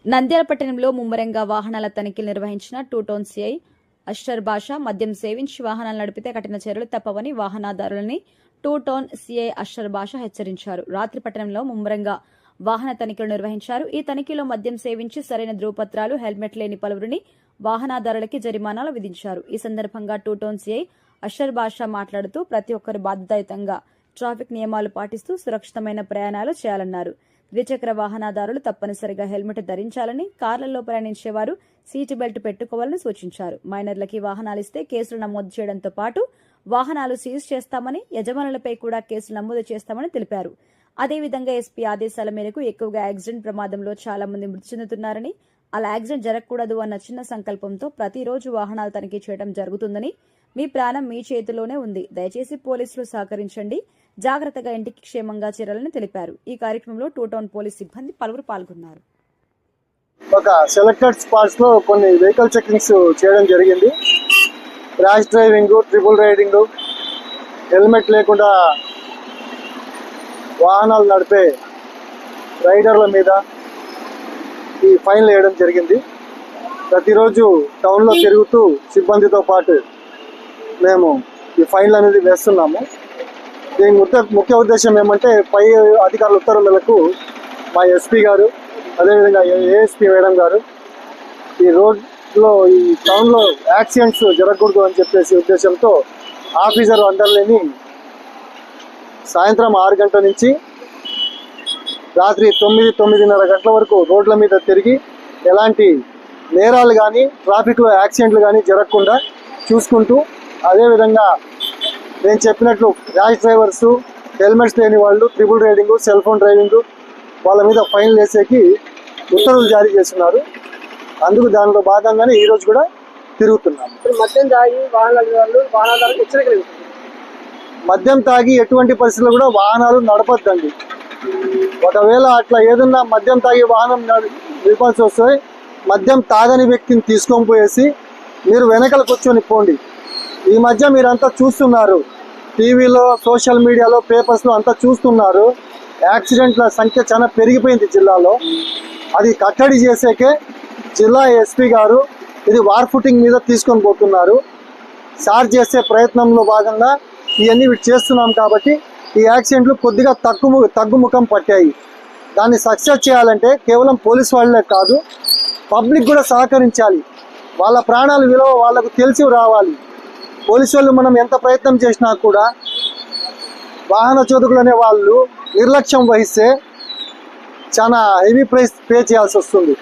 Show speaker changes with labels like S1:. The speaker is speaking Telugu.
S1: నంద్యాల పట్టణంలో ముమ్మరంగా వాహనాల తనిఖీలు నిర్వహించిన టూ టౌన్ సిఐ అష్టర్ బాషా మద్యం సేవించి వాహనాలు నడిపితే కఠిన చర్యలు తప్పవని వాహనదారులని టూ టౌన్ సిఐ అష్టర్ బాషా హెచ్చరించారు. రాత్రి పట్టణంలో ముమ్మరంగా వాహన తనిఖీలు నిర్వహించారు. ఈ తనిఖీలో మద్యం సేవించి సరైన ధృవపత్రాలు, హెల్మెట్ లేని పలువురిని వాహనదారులకి జరిమానాలు విధించారు. ఈ సందర్భంగా టూ టౌన్ సిఐ అష్టర్ బాషా మాట్లాడుతూ ప్రతి ఒక్కరు బాధ్యతాయుతంగా ట్రాఫిక్ నియమాలు పాటిస్తూ సురక్షితమైన ప్రయాణాలు చేయాలన్నారు. ద్విచక్ర వాహనదారులు తప్పనిసరిగా హెల్మెట్ ధరించాలని, కార్లలో ప్రయాణించేవారు సీటు బెల్ట్ పెట్టుకోవాలని సూచించారు. మైనర్లకి వాహనాలిస్తే కేసులు నమోదు చేయడంతో పాటు వాహనాలు సీజ్ చేస్తామని, యజమానులపై కూడా కేసులు నమోదు చేస్తామని తెలిపారు. అదేవిధంగా ఎస్పీ ఆదేశాల మేరకు ఎక్కువగా యాక్సిడెంట్ ప్రమాదంలో చాలా మంది మృతి చెందుతున్నారని, అలా యాక్సిడెంట్ జరగకూడదు అన్న చిన్న సంకల్పంతో ప్రతిరోజు వాహనాలు తనిఖీ చేయడం జరుగుతుందని, మీ ప్రాణం మీ చేతిలోనే ఉంది, దయచేసి పోలీసులు సహకరించండి, జాగ్రత్తగా ఇంటికి క్షేమంగా చేరాలని తెలిపారు. ఈ కార్యక్రమంలో టూ టౌన్ పోలీస్ సిబ్బంది పలువురు పాల్గొన్నారు.
S2: ఒక సెలెక్టెడ్ స్పాట్స్ లో కొన్ని వెహికల్ చెకింగ్స్ చేయడం జరిగింది. Rash driving, triple riding, helmet లేకుండా వాహనాలు నడిపే రైడర్ల మీద ఈ ఫైన్లు వేయడం జరిగింది. ప్రతిరోజు టౌన్లో తిరుగుతూ సిబ్బందితో పాటు మేము ఈ ఫైన్లు అనేది వేస్తున్నాము. దీని ముఖ్య ఉద్దేశం ఏమంటే, పై అధికారుల ఉత్తర్వుల మేరకు మా ఎస్పీ గారు, అదేవిధంగా ఏఎస్పీ మేడం గారు ఈ రోడ్లో, ఈ టౌన్లో యాక్సిడెంట్స్ జరగకూడదు అని చెప్పేసి ఉద్దేశంతో ఆఫీసర్ అందరిని సాయంత్రం 6 గంటల నుంచి రాత్రి 9-9:30 గంటల వరకు రోడ్ల మీద తిరిగి ఎలాంటి నేరాలు కానీ, ట్రాఫిక్లో యాక్సిడెంట్లు కానీ జరగకుండా చూసుకుంటూ, అదేవిధంగా నేను చెప్పినట్లు ర్యాష్ డ్రైవర్సు, హెల్మెట్స్ లేని వాళ్ళు, triple riding, cell phone driving వాళ్ళ మీద ఫైన్లు వేసేకి ఉత్తర్వులు జారీ చేస్తున్నారు. అందుకు దానిలో భాగంగానే ఈరోజు కూడా తిరుగుతున్నాం.
S3: మద్యం తాగి వాహనాలకు హెచ్చరికలు.
S2: మద్యం తాగి ఎటువంటి పరిస్థితుల్లో కూడా వాహనాలు నడపద్దండి. ఒకవేళ అట్లా ఏదన్నా మద్యం తాగి వాహనం నడపాల్సి వస్తే మద్యం తాగని వ్యక్తిని తీసుకొని పోయేసి మీరు వెనకల కూర్చొని పోండి. ఈ మధ్య మీరంతా చూస్తున్నారు, టీవీలో, సోషల్ మీడియాలో, పేపర్స్లో అంతా చూస్తున్నారు. యాక్సిడెంట్ల సంఖ్య చాలా పెరిగిపోయింది జిల్లాలో. అది కట్టడి చేసేకే జిల్లా ఎస్పీ గారు ఇది వార్ ఫుటింగ్ మీద తీసుకొని పోతున్నారు. సార్ చేసే ప్రయత్నంలో భాగంగా ఇవన్నీ చేస్తున్నాం కాబట్టి ఈ యాక్సిడెంట్లు కొద్దిగా తగ్గుముఖం పట్టాయి. దాన్ని సక్సెస్ చేయాలంటే కేవలం పోలీసు వాళ్ళే కాదు, పబ్లిక్ కూడా సహకరించాలి. వాళ్ళ ప్రాణాల విలువ వాళ్ళకు తెలిసి రావాలి. పోలీసు వాళ్ళు మనం ఎంత ప్రయత్నం చేసినా కూడా వాహన చోదకులు అనే వాళ్ళు నిర్లక్ష్యం వహిస్తే చాలా హెవీ ప్రైస్ పే చేయాల్సి వస్తుంది.